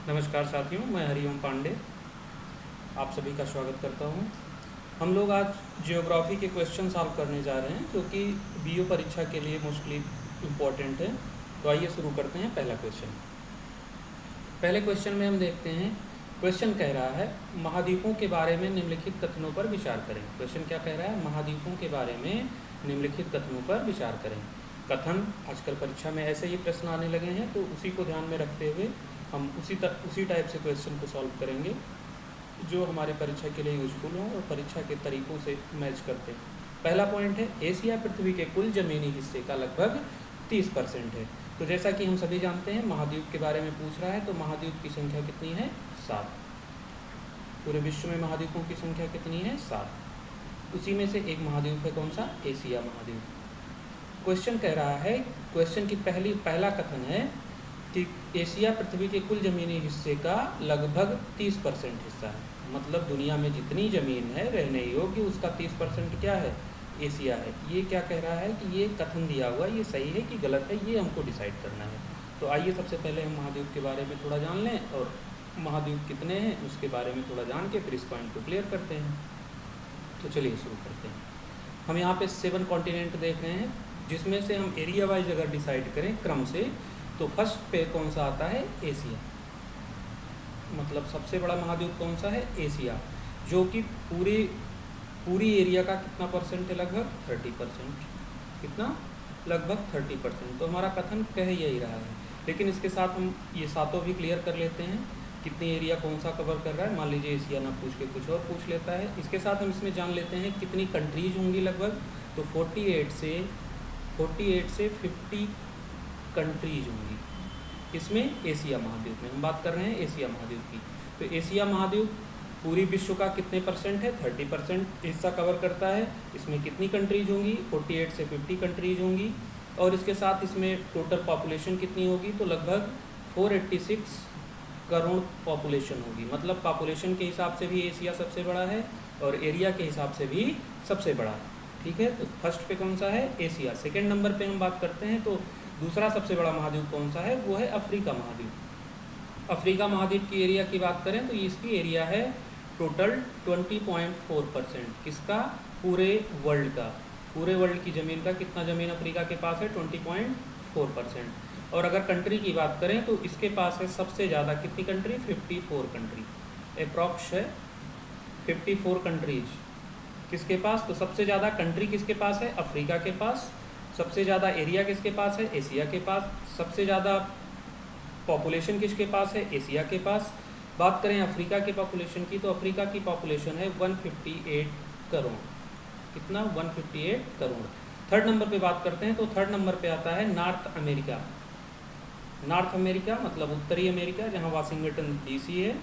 नमस्कार साथियों, मैं हरिओम पांडे आप सभी का स्वागत करता हूं। हम लोग आज जियोग्राफी के क्वेश्चन सॉल्व करने जा रहे हैं जो कि बीओ परीक्षा के लिए मोस्टली इम्पोर्टेंट है। तो आइए शुरू करते हैं। पहला क्वेश्चन, पहले क्वेश्चन में हम देखते हैं। क्वेश्चन कह रहा है महाद्वीपों के बारे में निम्नलिखित कथनों पर विचार करें। क्वेश्चन क्या कह रहा है? महाद्वीपों के बारे में निम्नलिखित कथनों पर विचार करें। कथन आजकल परीक्षा में ऐसे ही प्रश्न आने लगे हैं, तो उसी को ध्यान में रखते हुए हम उसी टाइप से क्वेश्चन को सॉल्व करेंगे जो हमारे परीक्षा के लिए यूजफुल हो और परीक्षा के तरीकों से मैच करते हैं। पहला पॉइंट है, एशिया पृथ्वी के कुल ज़मीनी हिस्से का लगभग 30% है। तो जैसा कि हम सभी जानते हैं महाद्वीप के बारे में पूछ रहा है, तो महाद्वीप की संख्या कितनी है? 7। पूरे विश्व में महाद्वीपों की संख्या कितनी है? 7। उसी में से एक महाद्वीप है, कौन सा? एशिया महाद्वीप। क्वेश्चन कह रहा है, क्वेश्चन की पहला कथन है कि एशिया पृथ्वी के कुल ज़मीनी हिस्से का लगभग 30% हिस्सा है। मतलब दुनिया में जितनी ज़मीन है रहने योग्य उसका 30% क्या है? एशिया है। ये क्या कह रहा है कि ये कथन दिया हुआ ये सही है कि गलत है, ये हमको डिसाइड करना है। तो आइए सबसे पहले हम महाद्वीप के बारे में थोड़ा जान लें और महाद्वीप कितने हैं उसके बारे में थोड़ा जान के फिर इस पॉइंट को क्लियर करते हैं। तो चलिए शुरू करते हैं। हम यहाँ पे 7 कॉन्टिनेंट देख रहे हैं, जिसमें से हम एरिया वाइज अगर डिसाइड करें क्रम से, तो फर्स्ट पे कौन सा आता है? एशिया। मतलब सबसे बड़ा महाद्वीप कौन सा है? एशिया, जो कि पूरी एरिया का कितना परसेंट है? लगभग 30%। कितना? लगभग 30%। तो हमारा कथन कह यही रहा है, लेकिन इसके साथ हम ये सातों भी क्लियर कर लेते हैं। कितनी एरिया कौन सा कवर कर रहा है? मान लीजिए एशिया ना पूछ के कुछ और पूछ लेता है। इसके साथ हम इसमें जान लेते हैं कितनी कंट्रीज होंगी लगभग। तो 48 से 50 कंट्रीज होंगी। इसमें एशिया महाद्वीप में हम बात कर रहे हैं एशिया महाद्वीप की। तो एशिया महाद्वीप पूरी विश्व का कितने परसेंट है? 30% हिस्सा कवर करता है। इसमें कितनी कंट्रीज होंगी? 48 से 50 कंट्रीज होंगी। और इसके साथ इसमें टोटल पॉपुलेशन कितनी होगी? तो लगभग 486 करोड़ पॉपुलेशन होगी। मतलब पॉपुलेशन के हिसाब से भी एशिया सबसे बड़ा है और एरिया के हिसाब से भी सबसे बड़ा है। ठीक है, तो फर्स्ट पे कौन सा है? एशिया। सेकेंड नंबर पे हम बात करते हैं, तो दूसरा सबसे बड़ा महाद्वीप कौन सा है? वो है अफ्रीका महाद्वीप। अफ्रीका महाद्वीप की एरिया की बात करें तो इसकी एरिया है टोटल 20.4%। किसका? पूरे वर्ल्ड का। पूरे वर्ल्ड की ज़मीन का कितना ज़मीन अफ्रीका के पास है? 20.4%। और अगर कंट्री की बात करें तो इसके पास है सबसे ज़्यादा कितनी कंट्री? 54 कंट्री। अप्रॉक्स है 54 कंट्रीज किसके पास? तो सबसे ज़्यादा कंट्री किसके पास है? अफ्रीका के पास। सबसे ज़्यादा एरिया किसके पास है? एशिया के पास। सबसे ज़्यादा पॉपुलेशन किसके पास है? एशिया के पास। बात करें अफ्रीका की पॉपुलेशन की, तो अफ्रीका की पॉपुलेशन है 158 करोड़। कितना? 158 करोड़। थर्ड नंबर पे बात करते हैं, तो थर्ड नंबर पे आता है नॉर्थ अमेरिका। नॉर्थ अमेरिका मतलब उत्तरी अमेरिका, जहाँ वाशिंगटन डीसी है।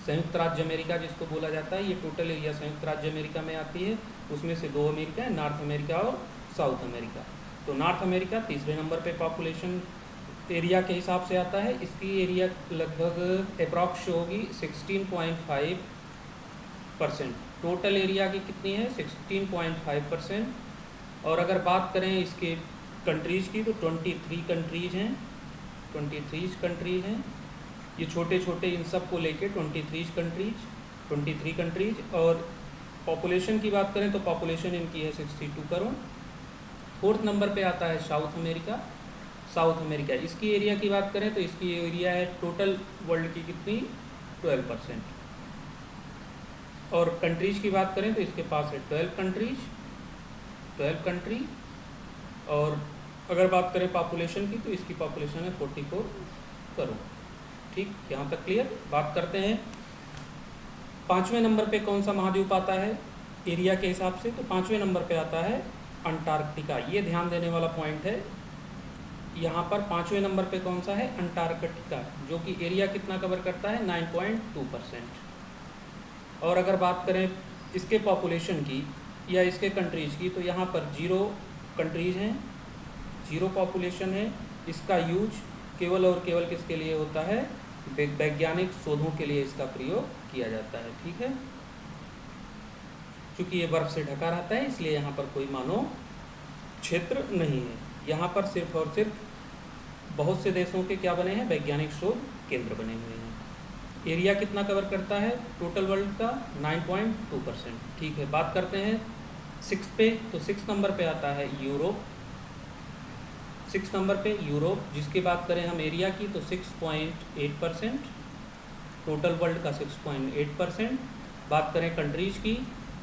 संयुक्त राज्य अमेरिका जिसको बोला जाता है, ये टोटल एरिया संयुक्त राज्य अमेरिका में आती है। उसमें से 2 अमेरिका है, नॉर्थ अमेरिका और साउथ अमेरिका। तो नॉर्थ अमेरिका तीसरे नंबर पे पॉपुलेशन एरिया के हिसाब से आता है। इसकी एरिया लगभग अप्रॉक्स होगी 16.5%। टोटल एरिया की कितनी है? 16.5%। और अगर बात करें इसके कंट्रीज़ की, तो 23 कंट्रीज हैं। 23 कंट्रीज हैं। ये छोटे छोटे इन सब को लेके 23 कंट्रीज। और पॉपुलेशन की बात करें तो पॉपुलेशन इनकी है 62 करोड़। फोर्थ नंबर पे आता है साउथ अमेरिका। साउथ अमेरिका इसकी एरिया की बात करें तो इसकी एरिया है टोटल वर्ल्ड की कितनी? 12%। और कंट्रीज की बात करें तो इसके पास है 12 कंट्री। और अगर बात करें पॉपुलेशन की, तो इसकी पॉपुलेशन है 44 करोड़। ठीक, यहाँ तक क्लियर? बात करते हैं 5वें नंबर पे कौन सा महाद्वीप आता है एरिया के हिसाब से? तो 5वें नंबर पे आता है अंटार्कटिका। ये ध्यान देने वाला पॉइंट है। यहाँ पर 5वें नंबर पे कौन सा है? अंटार्कटिका, जो कि एरिया कितना कवर करता है? 9.2%। और अगर बात करें इसके पॉपुलेशन की या इसके कंट्रीज़ की, तो यहाँ पर 0 कंट्रीज़ हैं, 0 पॉपुलेशन है। इसका यूज केवल और केवल किसके लिए होता है? वैज्ञानिक शोधों के लिए इसका प्रयोग किया जाता है। ठीक है, क्योंकि ये बर्फ से ढका रहता है इसलिए यहाँ पर कोई मानव क्षेत्र नहीं है। यहाँ पर सिर्फ और सिर्फ बहुत से देशों के क्या बने हैं, वैज्ञानिक शोध केंद्र बने हुए हैं। एरिया कितना कवर करता है टोटल वर्ल्ड का, 9.2%। ठीक है, बात करते हैं 6 पे, तो 6 नंबर पे आता है यूरोप। 6 नंबर पे यूरोप, जिसकी बात करें हम एरिया की तो 6.8%, टोटल वर्ल्ड का 6.8%। बात करें कंट्रीज़ की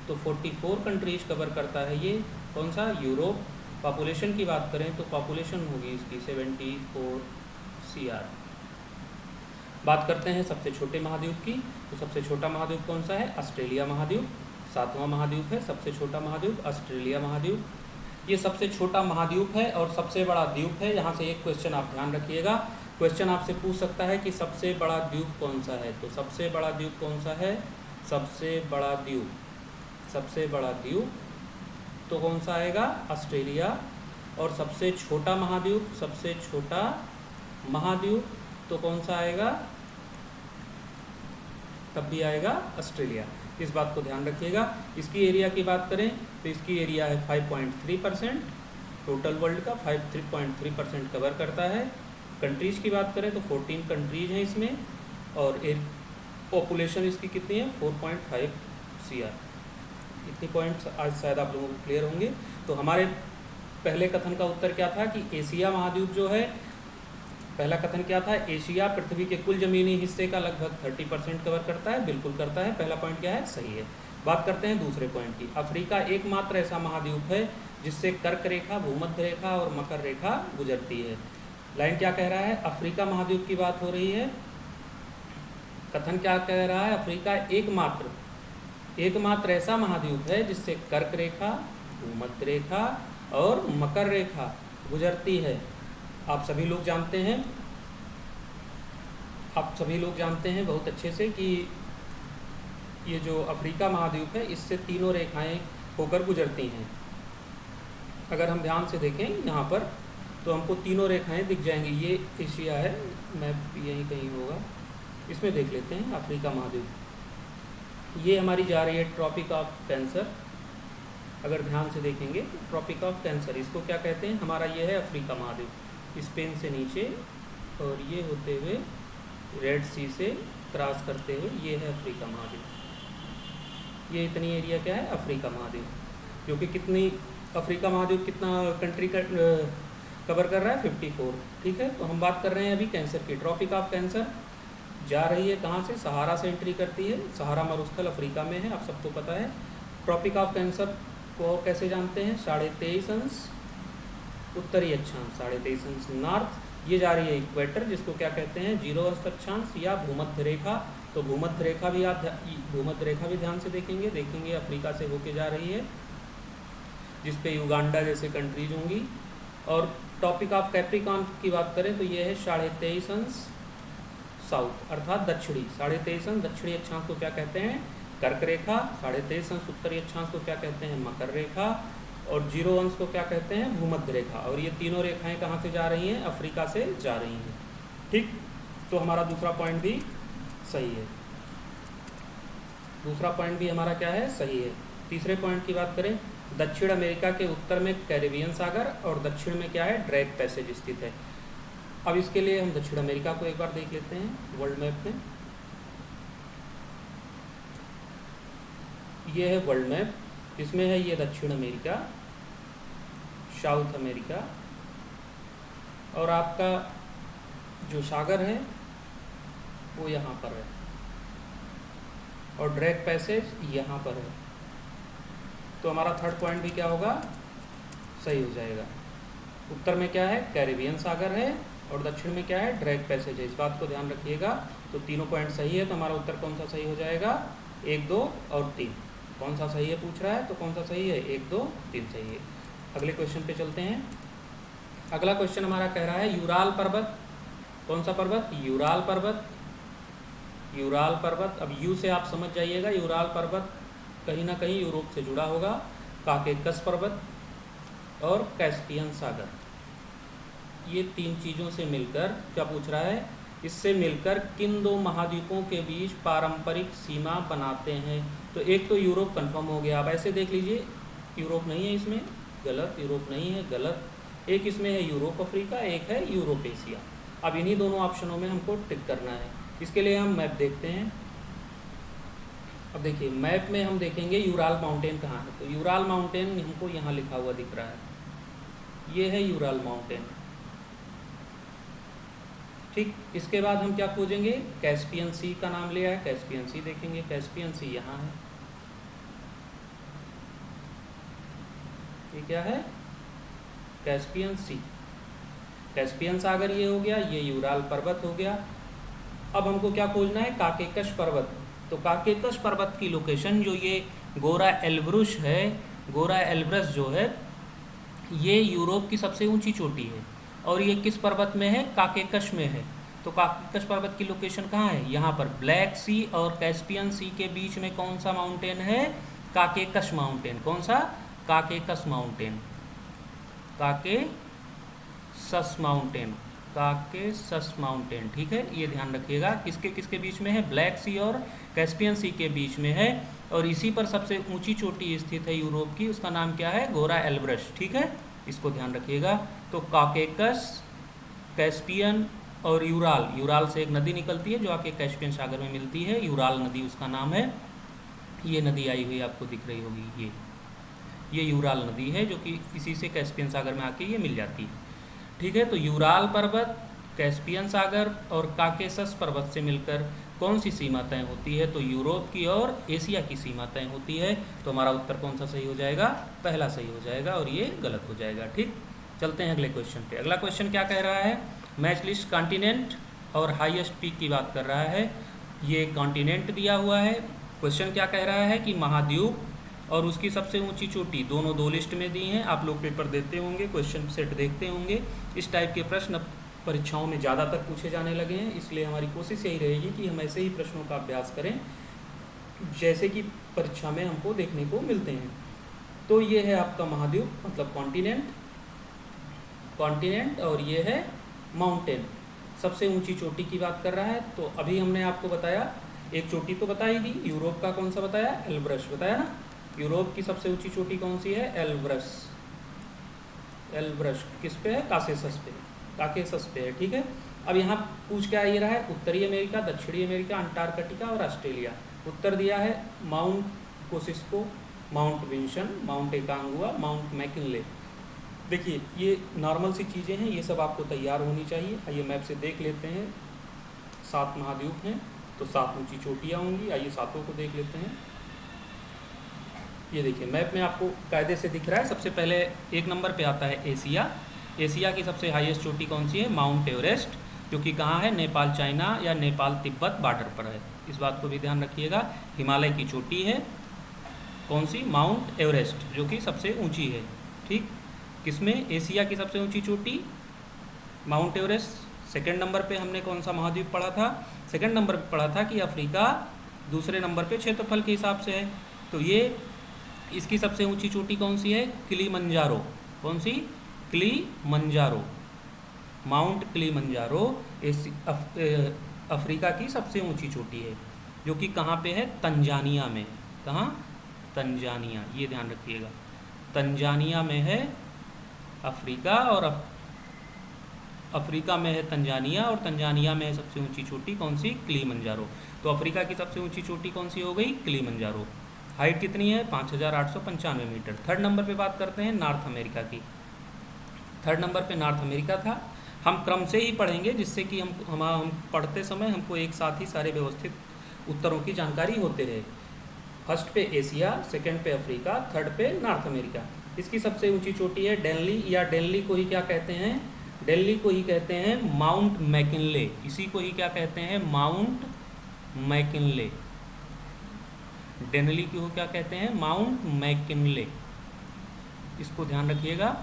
तो 44 कंट्रीज़ कवर करता है ये कौन सा, यूरोप। पॉपुलेशन की बात करें तो पॉपुलेशन होगी इसकी 74 CR। बात करते हैं सबसे छोटे महाद्वीप की, तो सबसे छोटा महाद्वीप कौन सा है, ऑस्ट्रेलिया महाद्वीप। 7वां महाद्वीप है सबसे छोटा महाद्वीप ऑस्ट्रेलिया महाद्वीप। ये सबसे छोटा महाद्वीप है और सबसे बड़ा द्वीप है। यहाँ से एक क्वेश्चन आप ध्यान रखिएगा, क्वेश्चन आपसे पूछ सकता है कि सबसे बड़ा द्वीप कौन सा है, तो सबसे बड़ा द्वीप कौन सा है, सबसे बड़ा द्वीप, सबसे बड़ा द्वीप तो कौन सा आएगा, ऑस्ट्रेलिया। और सबसे छोटा महाद्वीप, सबसे छोटा महाद्वीप तो कौन सा आएगा, तब भी आएगा ऑस्ट्रेलिया। इस बात को ध्यान रखिएगा। इसकी एरिया की बात करें तो इसकी एरिया है 5.3%, टोटल वर्ल्ड का 3.3% कवर करता है। कंट्रीज़ की बात करें तो 14 कंट्रीज हैं इसमें, और पॉपुलेशन इसकी कितनी है, 4.5 CR। इतनी पॉइंट्स आज शायद आप लोगों को क्लियर होंगे। तो हमारे पहले कथन का उत्तर क्या था कि एशिया महाद्वीप जो है, पहला कथन क्या था, एशिया पृथ्वी के कुल जमीनी हिस्से का लगभग 30% कवर करता है, बिल्कुल करता है। पहला पॉइंट क्या है, सही है। बात करते हैं दूसरे पॉइंट की। अफ्रीका एकमात्र ऐसा महाद्वीप है जिससे कर्क रेखा, भूमध्य रेखा और मकर रेखा गुजरती है। लाइन क्या कह रहा है, अफ्रीका महाद्वीप की बात हो रही है। कथन क्या कह रहा है, अफ्रीका एकमात्र ऐसा महाद्वीप है जिससे कर्क रेखा, भूमध्य रेखा और मकर रेखा गुजरती है। आप सभी लोग जानते हैं बहुत अच्छे से कि ये जो अफ्रीका महाद्वीप है इससे तीनों रेखाएं होकर गुजरती हैं। अगर हम ध्यान से देखें यहाँ पर तो हमको तीनों रेखाएं दिख जाएंगी। ये एशिया है, मैप यहीं कहीं होगा, इसमें देख लेते हैं अफ्रीका महाद्वीप। ये हमारी जा रही है ट्रॉपिक ऑफ कैंसर। अगर ध्यान से देखेंगे तो ट्रॉपिक ऑफ कैंसर इसको क्या कहते हैं, हमारा ये है अफ्रीका महाद्वीप, स्पेन से नीचे और ये होते हुए रेड सी से क्रॉस करते हुए ये है अफ्रीका महाद्वीप। ये इतनी एरिया क्या है, अफ्रीका महाद्वीप, जो कि कितनी, अफ्रीका महाद्वीप कितना कंट्री का कवर कर रहा है, 54। ठीक है, तो हम बात कर रहे हैं अभी कैंसर की। ट्रॉपिक ऑफ कैंसर जा रही है कहाँ से, सहारा से एंट्री करती है। सहारा मरुस्थल अफ्रीका में है, आप सबको पता है। ट्रॉपिक ऑफ कैंसर को कैसे जानते हैं, 23.5 अंश उत्तरी अक्षांश, 23.5 अंश नॉर्थ। ये जा रही है इक्वेटर, जिसको क्या कहते हैं, 0 अंश अक्षांश या भूमध्य रेखा। तो भूमध्य रेखा भी आप ध्यान से देखेंगे अफ्रीका से होके जा रही है, जिस पे युगांडा जैसे कंट्रीज होंगी। और टॉपिक ऑफ कैप्रिकॉर्न की बात करें तो ये है 23.5 अंश साउथ, अर्थात दक्षिणी। 23.5 अंश दक्षिणी अक्षांश को क्या कहते हैं, कर्क रेखा। 23.5 अंश उत्तरी अक्षांश को क्या कहते हैं, मकर रेखा। और 0 अंश को क्या कहते हैं, भूमध्य रेखा। और ये तीनों रेखाएं कहाँ से जा रही हैं, अफ्रीका से जा रही हैं। ठीक, तो हमारा दूसरा पॉइंट भी सही है, दूसरा पॉइंट भी हमारा क्या है, सही है। तीसरे पॉइंट की बात करें, दक्षिण अमेरिका के उत्तर में कैरिबियन सागर और दक्षिण में क्या है, ड्रैक पैसेज स्थित है। अब इसके लिए हम दक्षिण अमेरिका को एक बार देख लेते हैं वर्ल्ड मैप में। ये है वर्ल्ड मैप, इसमें है ये दक्षिण अमेरिका, साउथ अमेरिका, और आपका जो सागर है वो यहाँ पर है, और ड्रैक पैसेज यहाँ पर है। तो हमारा थर्ड पॉइंट भी क्या होगा, सही हो जाएगा। उत्तर में क्या है, कैरिबियन सागर है, और दक्षिण में क्या है, ड्रैक पैसेज है। इस बात को ध्यान रखिएगा। तो तीनों पॉइंट सही है, तो हमारा उत्तर कौन सा सही हो जाएगा, 1, 2 और 3। कौन सा सही है पूछ रहा है, तो कौन सा सही है, 1, 2, 3 सही है। अगले क्वेश्चन पे चलते हैं। अगला क्वेश्चन हमारा कह रहा है यूराल पर्वत, कौन सा पर्वत, यूराल पर्वत। यूराल पर्वत, अब यू से आप समझ जाइएगा, यूराल पर्वत कहीं ना कहीं यूरोप से जुड़ा होगा। काकेकस पर्वत और कैस्पियन सागर, ये तीन चीज़ों से मिलकर क्या पूछ रहा है, इससे मिलकर किन दो महाद्वीपों के बीच पारंपरिक सीमा बनाते हैं। तो एक तो यूरोप कंफर्म हो गया। अब ऐसे देख लीजिए, यूरोप नहीं है इसमें, गलत, यूरोप नहीं है, गलत। एक इसमें है यूरोप अफ्रीका, एक है यूरोप एशिया। अब इन्हीं दोनों ऑप्शनों में हमको टिक करना है। इसके लिए हम मैप देखते हैं। अब देखिए मैप में हम देखेंगे यूराल माउंटेन कहाँ है, तो यूराल माउंटेन हमको यहाँ लिखा हुआ दिख रहा है, ये है यूराल माउंटेन। ठीक, इसके बाद हम क्या खोजेंगे, कैस्पियन सी का नाम लिया है, कैस्पियन सी देखेंगे, कैस्पियन सी यहाँ है, ये क्या है, कैस्पियन सी, कैस्पियन सागर ये हो गया, ये यूराल पर्वत हो गया। अब हमको क्या खोजना है, काकेकश पर्वत। तो काकेकश पर्वत की लोकेशन जो ये गोरा एल्ब्रुश है, गोरा एल्ब्रस जो है, ये यूरोप की सबसे ऊंची चोटी है और ये किस पर्वत में है, काकेकश में है। तो काकेकश पर्वत की लोकेशन कहाँ है, यहाँ पर ब्लैक सी और कैस्पियन सी के बीच में कौन सा माउंटेन है, काकेकश माउंटेन। कौन सा, Caucasus mountain, Caucasus mountain, Caucasus mountain. ठीक है, ये ध्यान रखिएगा, किसके किसके बीच में है, ब्लैक सी और कैस्पियन सी के बीच में है। और इसी पर सबसे ऊंची चोटी स्थित है यूरोप की, उसका नाम क्या है, गोरा एल्ब्रस। ठीक है, इसको ध्यान रखिएगा। तो काकेकस, कैस्पियन और यूराल, यूराल से एक नदी निकलती है जो आके कैस्पियन सागर में मिलती है, यूराल नदी उसका नाम है। ये नदी आई हुई आपको दिख रही होगी, ये यूराल नदी है जो कि इसी से कैस्पियन सागर में आके ये मिल जाती है। ठीक है, तो यूराल पर्वत, कैस्पियन सागर और काकेशस पर्वत से मिलकर कौन सी सीमा तय होती है, तो यूरोप की और एशिया की सीमा तय होती है। तो हमारा उत्तर कौन सा सही हो जाएगा, पहला सही हो जाएगा और ये गलत हो जाएगा। ठीक, चलते हैं अगले क्वेश्चन पे। अगला क्वेश्चन क्या कह रहा है, मैच लिस्ट कॉन्टिनेंट और हाईएस्ट पीक की बात कर रहा है। ये कॉन्टिनेंट दिया हुआ है, क्वेश्चन क्या कह रहा है कि महाद्वीप और उसकी सबसे ऊंची चोटी, दोनों दो लिस्ट में दी हैं। आप लोग पेपर देते होंगे, क्वेश्चन सेट देखते होंगे, इस टाइप के प्रश्न परीक्षाओं में ज़्यादातर पूछे जाने लगे हैं। इसलिए हमारी कोशिश यही रहेगी कि हम ऐसे ही प्रश्नों का अभ्यास करें जैसे कि परीक्षा में हमको देखने को मिलते हैं। तो ये है आपका महाद्वीप, मतलब कॉन्टिनेंट, कॉन्टिनेंट, और ये है माउंटेन, सबसे ऊंची चोटी की बात कर रहा है। तो अभी हमने आपको बताया, एक चोटी तो बता ही दी, यूरोप का कौन सा बताया, एल्ब्रस बताया ना। यूरोप की सबसे ऊंची चोटी कौन सी है, एल्ब्रस, एल्ब्रस किस पे है, काकेशस पे, काकेशस पे है। ठीक है, अब यहाँ पूछ क्या ये रहा है, उत्तरी अमेरिका, दक्षिणी अमेरिका, अंटार्कटिका और ऑस्ट्रेलिया। उत्तर दिया है mount Kosciuszko, mount Vinson, mount Aconcagua, mount McKinley. देखिए ये नॉर्मल सी चीज़ें हैं, ये सब आपको तैयार होनी चाहिए। आइए मैप से देख लेते हैं, 7 महाद्वीप हैं तो 7 ऊंची चोटियाँ होंगी। आइए सातों को देख लेते हैं। ये देखिए मैप में आपको कायदे से दिख रहा है। सबसे पहले एक नंबर पे आता है एशिया। एशिया की सबसे हाईएस्ट चोटी कौन सी है, माउंट एवरेस्ट, जो कि कहाँ है, नेपाल चाइना या नेपाल तिब्बत बॉर्डर पर है। इस बात को भी ध्यान रखिएगा। हिमालय की चोटी है कौन सी, माउंट एवरेस्ट, जो कि सबसे ऊंची है। ठीक, किसमें, एशिया की सबसे ऊंची चोटी माउंट एवरेस्ट। सेकंड नंबर पे हमने कौन सा महाद्वीप पढ़ा था, सेकंड नंबर पे पढ़ा था कि अफ्रीका दूसरे नंबर पे क्षेत्रफल के हिसाब से है। तो ये इसकी सबसे ऊंची चोटी कौन सी है, किलीमंजारो। कौन सी, किलीमंजारो, माउंट किलीमंजारो अफ्रीका की सबसे ऊंची चोटी है, जो कि कहाँ पे है, तंजानिया में। कहाँ, तंजानिया, ये ध्यान रखिएगा, तंजानिया में है अफ्रीका, और अफ्रीका में है तंजानिया, और तंजानिया में है सबसे ऊंची चोटी कौन सी, किलीमंजारो। तो अफ्रीका की सबसे ऊंची चोटी कौन सी हो गई, किलीमंजारो। हाइट कितनी है, 5895 मीटर। थर्ड नंबर पे बात करते हैं नॉर्थ अमेरिका की। थर्ड नंबर पे नॉर्थ अमेरिका था। हम क्रम से ही पढ़ेंगे जिससे कि हम पढ़ते समय हमको एक साथ ही सारे व्यवस्थित उत्तरों की जानकारी होते रहे। फर्स्ट पे एशिया, सेकंड पे अफ्रीका, थर्ड पे नॉर्थ अमेरिका। इसकी सबसे ऊंची चोटी है डेनली, या डेनली को ही क्या कहते हैं, डेनली को ही कहते हैं माउंट मैकिनले। इसी को ही क्या कहते हैं, माउंट मैकिनले। डेनली को क्या कहते हैं, माउंट मैकिनले। इसको ध्यान रखिएगा,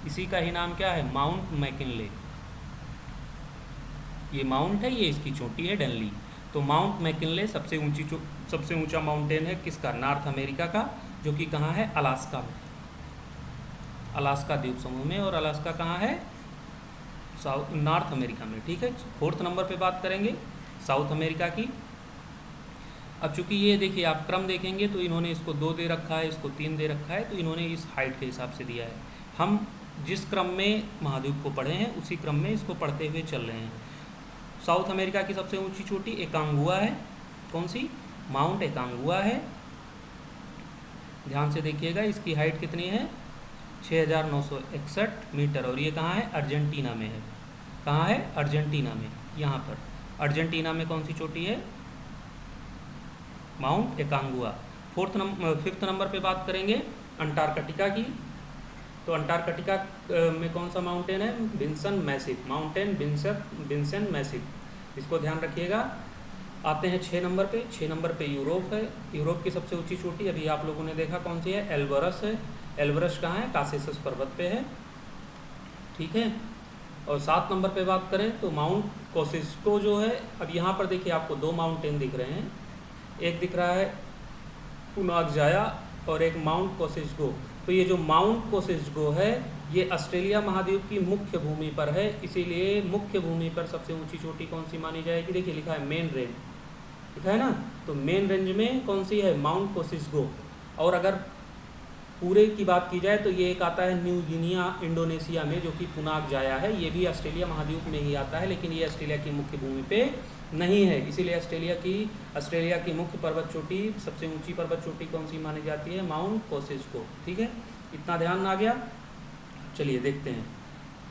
इसी का ही नाम क्या है, माउंट मैकिनले। ये माउंट है, ये इसकी चोटी है डेनली। तो माउंट मैकिनले सबसे ऊंचा माउंटेन है किसका, नॉर्थ अमेरिका का, जो कि कहाँ है, अलास्का में, अलास्का द्वीप समूह में। और अलास्का कहाँ है, नॉर्थ अमेरिका में। ठीक है, फोर्थ नंबर पे बात करेंगे साउथ अमेरिका की। अब चूंकि ये देखिए आप क्रम देखेंगे तो इन्होंने इसको 2 दे रखा है, इसको 3 दे रखा है, तो इन्होंने इस हाइट के हिसाब से दिया है। हम जिस क्रम में महाद्वीप को पढ़े हैं उसी क्रम में इसको पढ़ते हुए चल रहे हैं। साउथ अमेरिका की सबसे ऊंची चोटी एकांगुआ है। कौन सी? माउंट एकांगुआ है। ध्यान से देखिएगा, इसकी हाइट कितनी है? 6961 मीटर। और ये कहाँ है? अर्जेंटीना में है। कहाँ है? अर्जेंटीना में। यहाँ पर अर्जेंटीना में कौन सी चोटी है? माउंट एकांगुआ। फिफ्थ नंबर पे बात करेंगे अंटार्कटिका की। तो अंटार्कटिका में कौन सा माउंटेन है? Vinson Massif, mountain Vinson Massif, इसको ध्यान रखिएगा। आते हैं 6 नंबर पे। 6 नंबर पे यूरोप है। यूरोप की सबसे ऊंची चोटी अभी आप लोगों ने देखा कौन सी है? एल्बरस है। एल्बरस कहाँ है? कासेसस पर्वत पे है। ठीक है। और 7 नंबर पे बात करें तो माउंट कोसिस्को जो है, अब यहाँ पर देखिए आपको 2 माउंटेन दिख रहे हैं। एक दिख रहा है पुनागजाया और एक माउंट कोसिस्को। तो ये जो माउंट कोसिस्को है ये ऑस्ट्रेलिया महाद्वीप की मुख्य भूमि पर है, इसीलिए मुख्य भूमि पर सबसे ऊंची चोटी कौन सी मानी जाएगी? देखिए लिखा है मेन रेंज, लिखा है ना। तो मेन रेंज में कौन सी है? माउंट कोसिस्को। और अगर पूरे की बात की जाए तो ये एक आता है न्यू गिनिया इंडोनेशिया में, जो कि पुनागजाया है। ये भी ऑस्ट्रेलिया महाद्वीप में ही आता है, लेकिन ये ऑस्ट्रेलिया की मुख्य भूमि पे नहीं है। इसीलिए ऑस्ट्रेलिया की मुख्य पर्वत चोटी, सबसे ऊंची पर्वत चोटी कौन सी मानी जाती है? माउंट कोसिस्को। ठीक है, इतना ध्यान आ गया। चलिए देखते हैं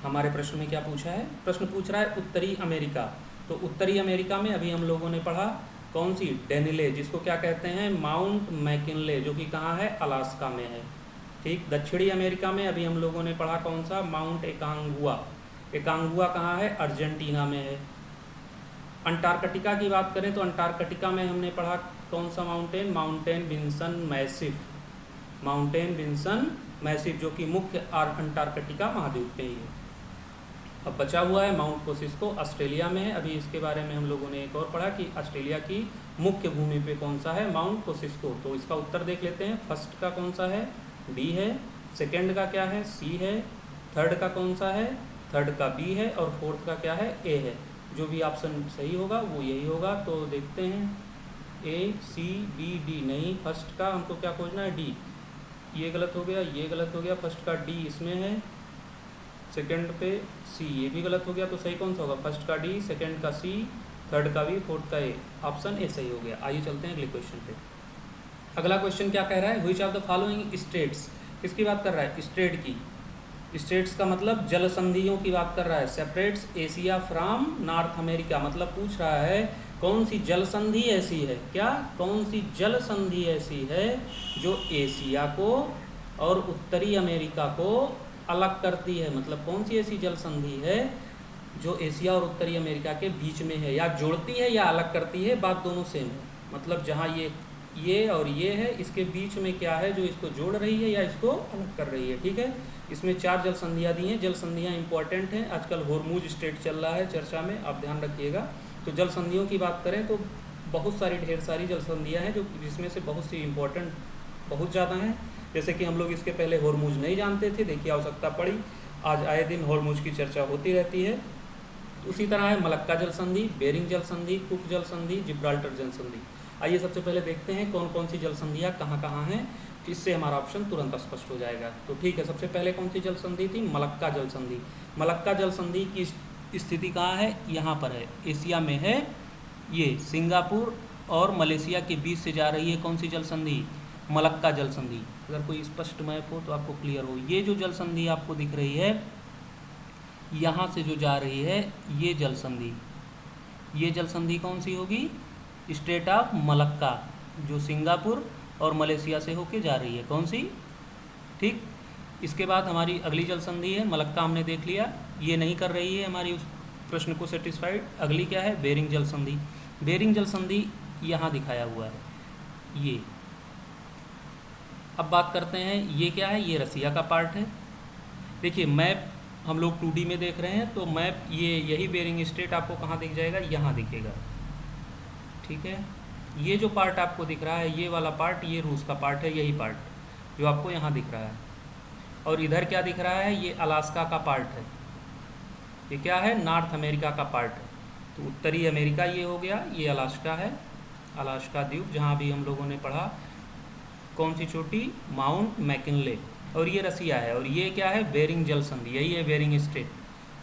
हमारे प्रश्न में क्या पूछा है। प्रश्न पूछ रहा है उत्तरी अमेरिका। तो उत्तरी अमेरिका में अभी हम लोगों ने पढ़ा कौन सी? डेनिले, जिसको क्या कहते हैं? माउंट मैकिनले, जो कि कहाँ है? अलास्का में है। ठीक। दक्षिणी अमेरिका में अभी हम लोगों ने पढ़ा कौन सा? माउंट एकांगुआ। एकांगुआ कहाँ है? अर्जेंटीना में है। अंटार्कटिका की बात करें तो अंटार्कटिका में हमने पढ़ा कौन सा mountain? Mountain Vinson Massif, mountain Vinson Massif, जो कि मुख्य अंटार्कटिका महाद्वीप पे ही है। अब बचा हुआ है माउंट कोसिस्को, ऑस्ट्रेलिया में है। अभी इसके बारे में हम लोगों ने एक और पढ़ा कि ऑस्ट्रेलिया की मुख्य भूमि पे कौन सा है? माउंट कोसिस्को। तो इसका उत्तर देख लेते हैं। फर्स्ट का कौन सा है? डी है। सेकंड का क्या है? सी है। थर्ड का कौन सा है? थर्ड का बी है। और फोर्थ का क्या है? ए है। जो भी ऑप्शन सही होगा वो यही होगा। तो देखते हैं ए सी बी डी। नहीं, फर्स्ट का हमको क्या खोजना है? डी। ये गलत हो गया, ये गलत हो गया। फर्स्ट का डी इसमें है, सेकंड पे सी, ये भी गलत हो गया। तो सही कौन सा होगा? फर्स्ट का डी, सेकंड का सी, थर्ड का बी, फोर्थ का ए। ऑप्शन ए सही हो गया। आइए चलते हैं अगले क्वेश्चन पे। अगला क्वेश्चन क्या कह रहा है? Which of the following states, किसकी बात कर रहा है? स्टेट की। स्टेट्स का मतलब जल संधियों की बात कर रहा है। Separates Asia from north America, मतलब पूछ रहा है कौन सी जल संधि ऐसी है? क्या? कौन सी जल संधि ऐसी है जो एशिया को और उत्तरी अमेरिका को अलग करती है? मतलब कौन सी ऐसी जल संधि है जो एशिया और उत्तरी अमेरिका के बीच में है? या जोड़ती है या अलग करती है, बात दोनों सेम है। मतलब जहाँ ये और ये है, इसके बीच में क्या है जो इसको जोड़ रही है या इसको अलग कर रही है? ठीक है। इसमें 4 जल संधियाँ दी हैं। जल संधियाँ इंपॉर्टेंट हैं। आजकल हॉर्मुज स्ट्रेट चल रहा है चर्चा में, आप ध्यान रखिएगा। तो जल संधियों की बात करें तो बहुत सारी, ढेर सारी जल संधियाँ हैं, जो जिसमें से बहुत सी इंपॉर्टेंट बहुत ज़्यादा हैं। जैसे कि हम लोग इसके पहले हॉर्मुज नहीं जानते थे, देखिए आवश्यकता पड़ी, आज आए दिन हॉर्मुज की चर्चा होती रहती है। उसी तरह है मलक्का जल संधि, बेरिंग जल संधि, कुक जल संधि, जिब्राल्टर जल संधि। आइए सबसे पहले देखते हैं कौन कौन सी जल संधियाँ कहाँ कहाँ हैं, इससे हमारा ऑप्शन तुरंत स्पष्ट हो जाएगा। तो ठीक है, सबसे पहले कौन सी जल संधि थी? मलक्का जल संधि। मलक्का जल संधि की स्थिति कहाँ है? यहाँ पर है, एशिया में है। ये सिंगापुर और मलेशिया के बीच से जा रही है कौन सी जल संधि? मलक्का जल संधि। अगर कोई स्पष्ट मैप हो तो आपको क्लियर हो। ये जो जल संधि आपको दिख रही है, यहाँ से जो जा रही है ये जल संधि, ये जल संधि कौन सी होगी? स्टेट ऑफ मलक्का, जो सिंगापुर और मलेशिया से होके जा रही है। कौन सी? ठीक। इसके बाद हमारी अगली जल संधि है, मलक्का हमने देख लिया, ये नहीं कर रही है हमारी उस प्रश्न को सेटिस्फाइड। अगली क्या है? बेरिंग जल संधि। बेरिंग जल संधि यहाँ दिखाया हुआ है ये। अब बात करते हैं ये क्या है? ये रसिया का पार्ट है। देखिए मैप हम लोग 2D में देख रहे हैं, तो मैप यही बेरिंग स्ट्रेट आपको कहाँ दिख जाएगा? यहाँ दिखेगा। ठीक है। ये जो पार्ट आपको दिख रहा है, ये वाला पार्ट, ये रूस का पार्ट है, यही पार्ट जो आपको यहाँ दिख रहा है। और इधर क्या दिख रहा है? ये अलास्का का पार्ट है। ये क्या है? नॉर्थ अमेरिका का पार्ट है। तो उत्तरी अमेरिका ये हो गया, ये अलास्का है, अलास्का द्वीप, जहाँ भी हम लोगों ने पढ़ा कौन सी चोटी? Mount McKinley. और ये रसिया है, और ये क्या है, बेरिंग जल संधि, यही है बेरिंग स्ट्रेट,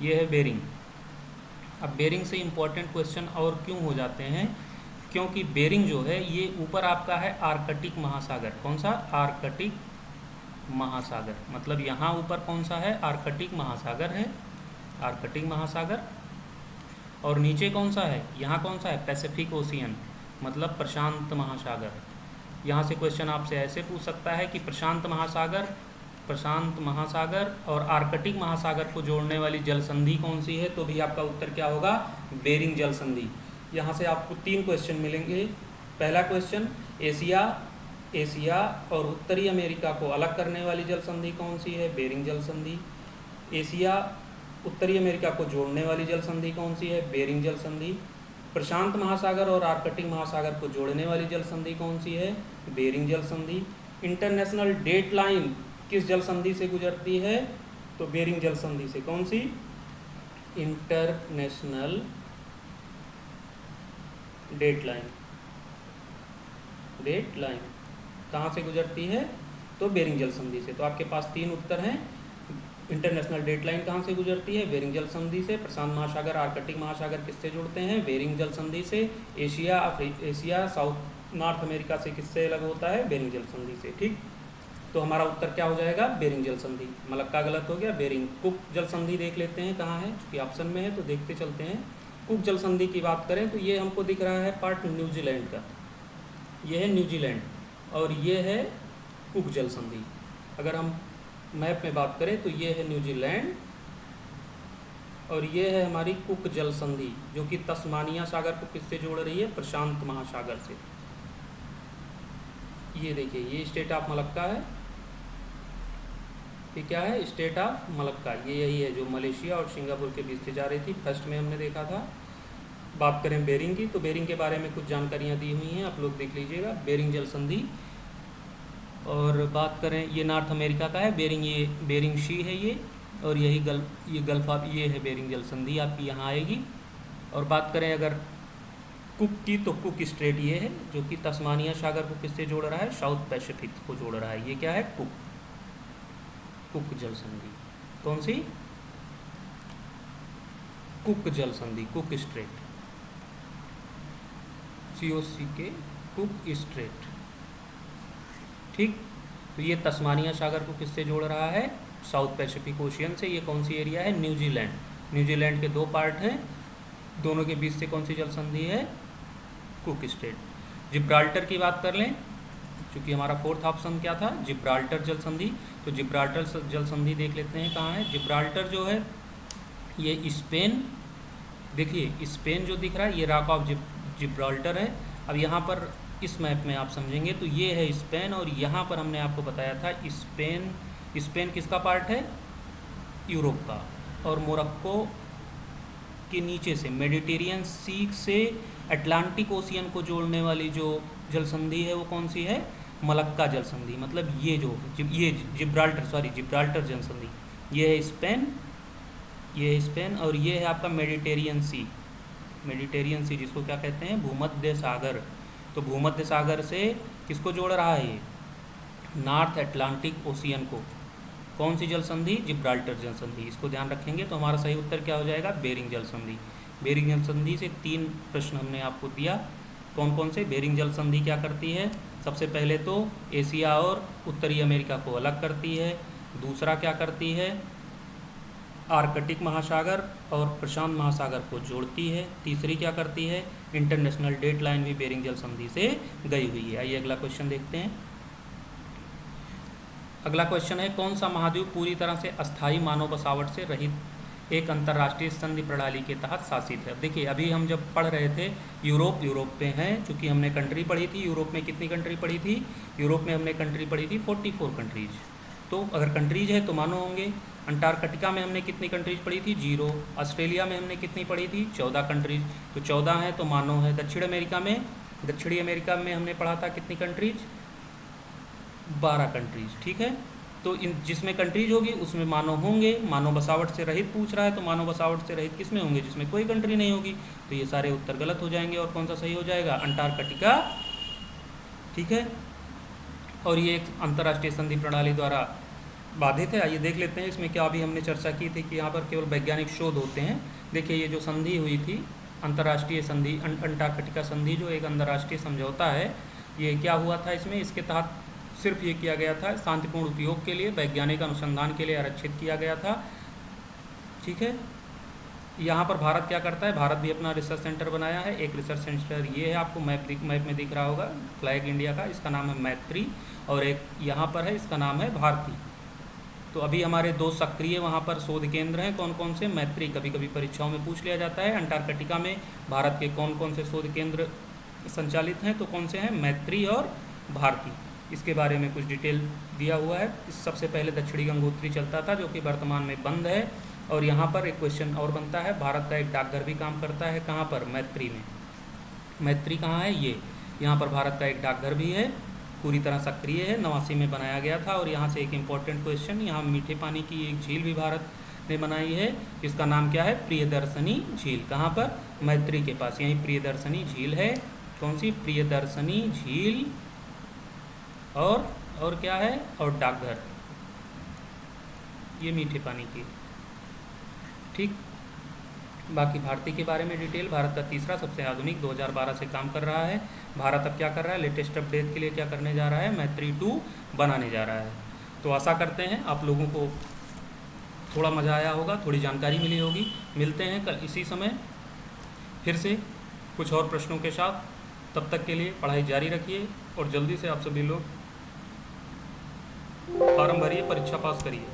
ये है बेरिंग। अब बेरिंग से इम्पोर्टेंट क्वेश्चन और क्यों हो जाते हैं, क्योंकि बेरिंग जो है ये ऊपर आपका है आर्कटिक महासागर, कौन सा, आर्कटिक महासागर, मतलब यहाँ ऊपर कौन सा है, आर्कटिक महासागर है, आर्कटिक महासागर, और नीचे कौन सा है, यहाँ कौन सा है, पैसिफिक ओशियन, मतलब प्रशांत महासागर। यहाँ से क्वेश्चन आपसे ऐसे पूछ सकता है कि प्रशांत महासागर और आर्कटिक महासागर को जोड़ने वाली जल संधि कौन सी है, तो भी आपका उत्तर क्या होगा, बेरिंग जल संधि। यहाँ से आपको 3 क्वेश्चन मिलेंगे। पहला क्वेश्चन, एशिया और उत्तरी अमेरिका को अलग करने वाली जल संधि कौन सी है, बेरिंग जल संधि। एशिया उत्तरी अमेरिका को जोड़ने वाली जल संधि कौन सी है, बेरिंग जल संधि। प्रशांत महासागर और आर्कटिक महासागर को जोड़ने वाली जल संधि कौन सी है, बेरिंग जल संधि। इंटरनेशनल डेट लाइन किस जल संधि से गुजरती है, तो बेरिंग जल संधि से, कौन सी, इंटरनेशनल डेट लाइन कहाँ से गुजरती है, तो बेरिंग जल संधि से। तो आपके पास 3 उत्तर हैं। इंटरनेशनल डेट लाइन कहाँ से गुजरती है, बेरिंग जल संधि से। प्रशांत महासागर आर्कटिक महासागर किससे जुड़ते हैं, बेरिंग जल संधि से। एशिया साउथ नॉर्थ अमेरिका से किससे अलग होता है, बेरिंग जल संधि से। ठीक, तो हमारा उत्तर क्या हो जाएगा, बेरिंग जल संधि। मलक्का गलत हो गया, बेरिंग। कुक जल संधि देख लेते हैं कहाँ है, क्योंकि ऑप्शन में है तो देखते चलते हैं। कुक जल संधि की बात करें तो ये हमको दिख रहा है पार्ट न्यूजीलैंड का, ये है न्यूजीलैंड, और ये है कुक जल संधि। अगर हम मैप में बात करें तो ये है न्यूजीलैंड और ये है हमारी कुक जल संधि, जो कि तस्मानिया सागर को किससे जोड़ रही है, प्रशांत महासागर से। ये देखिए, ये स्टेट ऑफ मलक्का है, ये क्या है, स्टेट ऑफ मलक्का, ये यही है जो मलेशिया और सिंगापुर के बीच से जा रही थी, फर्स्ट में हमने देखा था। बात करें बेरिंग की, तो बेरिंग के बारे में कुछ जानकारियाँ दी हुई हैं, आप लोग देख लीजिएगा, बेरिंग जल संधि। और बात करें, ये नॉर्थ अमेरिका का है बेरिंग, ये बेरिंग सी है ये, और यही गल्फ ऑफ, ये है बेरिंग जल संधि आपकी यहाँ आएगी। और बात करें अगर कुक की, तो कुक स्ट्रेट ये है जो कि तस्मानिया सागर को किससे जोड़ रहा है, साउथ पैसिफिक को जोड़ रहा है। ये क्या है, कुक जल संधि। कौन सी, कुक जल संधि, cook straight, COCK, cook straight. ठीक, तो ये तस्मानिया सागर को किससे जोड़ रहा है, साउथ पैसिफिक ओशियन से। ये कौन सी एरिया है, न्यूजीलैंड। न्यूजीलैंड के 2 पार्ट हैं, दोनों के बीच से कौन सी जल संधि है, कुक स्ट्रेट। जिब्राल्टर की बात कर लें, क्योंकि हमारा 4th ऑप्शन क्या था, जिब्राल्टर जल संधि, तो जिब्राल्टर जल संधि देख लेते हैं कहाँ है। जिब्राल्टर जो है ये स्पेन, देखिए स्पेन जो दिख रहा है ये रॉक ऑफ जिब्राल्टर है। अब यहाँ पर इस मैप में आप समझेंगे तो ये है स्पेन, और यहाँ पर हमने आपको बताया था स्पेन किसका पार्ट है, यूरोप का। और मोरक्को के नीचे से मेडिटेरियन सी से अटलांटिक ओशियन को जोड़ने वाली जो जल संधि है वो कौन सी है, मलक्का जल संधि। मतलब ये जो ये जिब्राल्टर जल संधि, ये है स्पेन, और ये है आपका मेडिटेरियन सी, जिसको क्या कहते हैं, भूमध्य सागर। तो भूमध्य सागर से किसको जोड़ रहा है ये, नॉर्थ अटलांटिक ओशियन को। कौन सी जल संधि, जिब्राल्टर जल संधि। इसको ध्यान रखेंगे तो हमारा सही उत्तर क्या हो जाएगा, बेरिंग जल संधि। बेरिंग जल संधि से 3 प्रश्न हमने आपको दिया, कौन कौन से। बेरिंग जल संधि क्या करती है, सबसे पहले तो एशिया और उत्तरी अमेरिका को अलग करती है। दूसरा क्या करती है, आर्कटिक महासागर और प्रशांत महासागर को जोड़ती है। तीसरी क्या करती है, इंटरनेशनल डेट लाइन भी बेरिंग जल संधि से गई हुई है। आइए अगला क्वेश्चन देखते हैं। अगला क्वेश्चन है, कौन सा महाद्वीप पूरी तरह से अस्थायी मानव बसावट से रहित एक अंतर्राष्ट्रीय संधि प्रणाली के तहत शासित है। अब देखिए, अभी हम जब पढ़ रहे थे यूरोप पे हैं, चूँकि हमने कंट्री पढ़ी थी। यूरोप में कितनी कंट्री पढ़ी थी, यूरोप में हमने कंट्री पढ़ी थी 44 कंट्रीज। तो अगर कंट्रीज है तो मानो होंगे। अंटार्कटिका में हमने कितनी कंट्रीज पढ़ी थी, 0। ऑस्ट्रेलिया में हमने कितनी पढ़ी थी, 14 कंट्रीज, तो 14 है तो मानो है। दक्षिणी अमेरिका में हमने पढ़ा था कितनी कंट्रीज, 12 कंट्रीज। ठीक है, तो इन जिसमें कंट्रीज होगी उसमें मानव होंगे। मानव बसावट से रहित पूछ रहा है तो मानव बसावट से रहित किसमें होंगे, जिसमें कोई कंट्री नहीं होगी। तो ये सारे उत्तर गलत हो जाएंगे और कौन सा सही हो जाएगा, अंटार्कटिका। ठीक है, और ये एक अंतर्राष्ट्रीय संधि प्रणाली द्वारा बाधित है। आइए देख लेते हैं इसमें क्या अभी हमने चर्चा की थी कि यहाँ पर केवल वैज्ञानिक शोध होते हैं। देखिए ये जो संधि हुई थी, अंतर्राष्ट्रीय संधि, अंटार्कटिका संधि, जो एक अंतर्राष्ट्रीय समझौता है, ये क्या हुआ था इसमें, इसके तहत सिर्फ ये किया गया था शांतिपूर्ण उपयोग के लिए, वैज्ञानिक अनुसंधान के लिए आरक्षित किया गया था। ठीक है, यहाँ पर भारत क्या करता है, भारत भी अपना रिसर्च सेंटर बनाया है। एक रिसर्च सेंटर ये है, आपको मैप में दिख रहा होगा फ्लैग इंडिया का, इसका नाम है मैत्री, और एक यहाँ पर है, इसका नाम है भारती। तो अभी हमारे 2 सक्रिय वहाँ पर शोध केंद्र हैं। कौन कौन से? मैत्री, कभी कभी परीक्षाओं में पूछ लिया जाता है। अंटार्कटिका में भारत के कौन कौन से शोध केंद्र संचालित हैं, तो कौन से हैं? मैत्री और भारती। इसके बारे में कुछ डिटेल दिया हुआ है। इस सबसे पहले दक्षिणी गंगोत्री चलता था, जो कि वर्तमान में बंद है। और यहाँ पर एक क्वेश्चन और बनता है, भारत का एक डाकघर भी काम करता है, कहाँ पर? मैत्री में। मैत्री कहाँ है? ये यहाँ पर भारत का एक डाकघर भी है, पूरी तरह सक्रिय है, 89 में बनाया गया था। और यहाँ से एक इम्पॉर्टेंट क्वेश्चन, यहाँ मीठे पानी की एक झील भी भारत ने बनाई है, इसका नाम क्या है? प्रियदर्शनी झील। कहाँ पर? मैत्री के पास, यहीं प्रियदर्शनी झील है। कौन सी? प्रियदर्शनी झील। और क्या है? और डाकघर, ये मीठे पानी की। ठीक, बाकी भारती के बारे में डिटेल, भारत का तीसरा सबसे आधुनिक, 2012 से काम कर रहा है। भारत अब क्या कर रहा है? लेटेस्ट अपडेट के लिए क्या करने जा रहा है? मैत्री 2 बनाने जा रहा है। तो आशा करते हैं आप लोगों को थोड़ा मज़ा आया होगा, थोड़ी जानकारी मिली होगी। मिलते हैं कल इसी समय फिर से कुछ और प्रश्नों के साथ। तब तक के लिए पढ़ाई जारी रखिए और जल्दी से आप सभी लोग फार्म भरिए, परीक्षा पास करिए।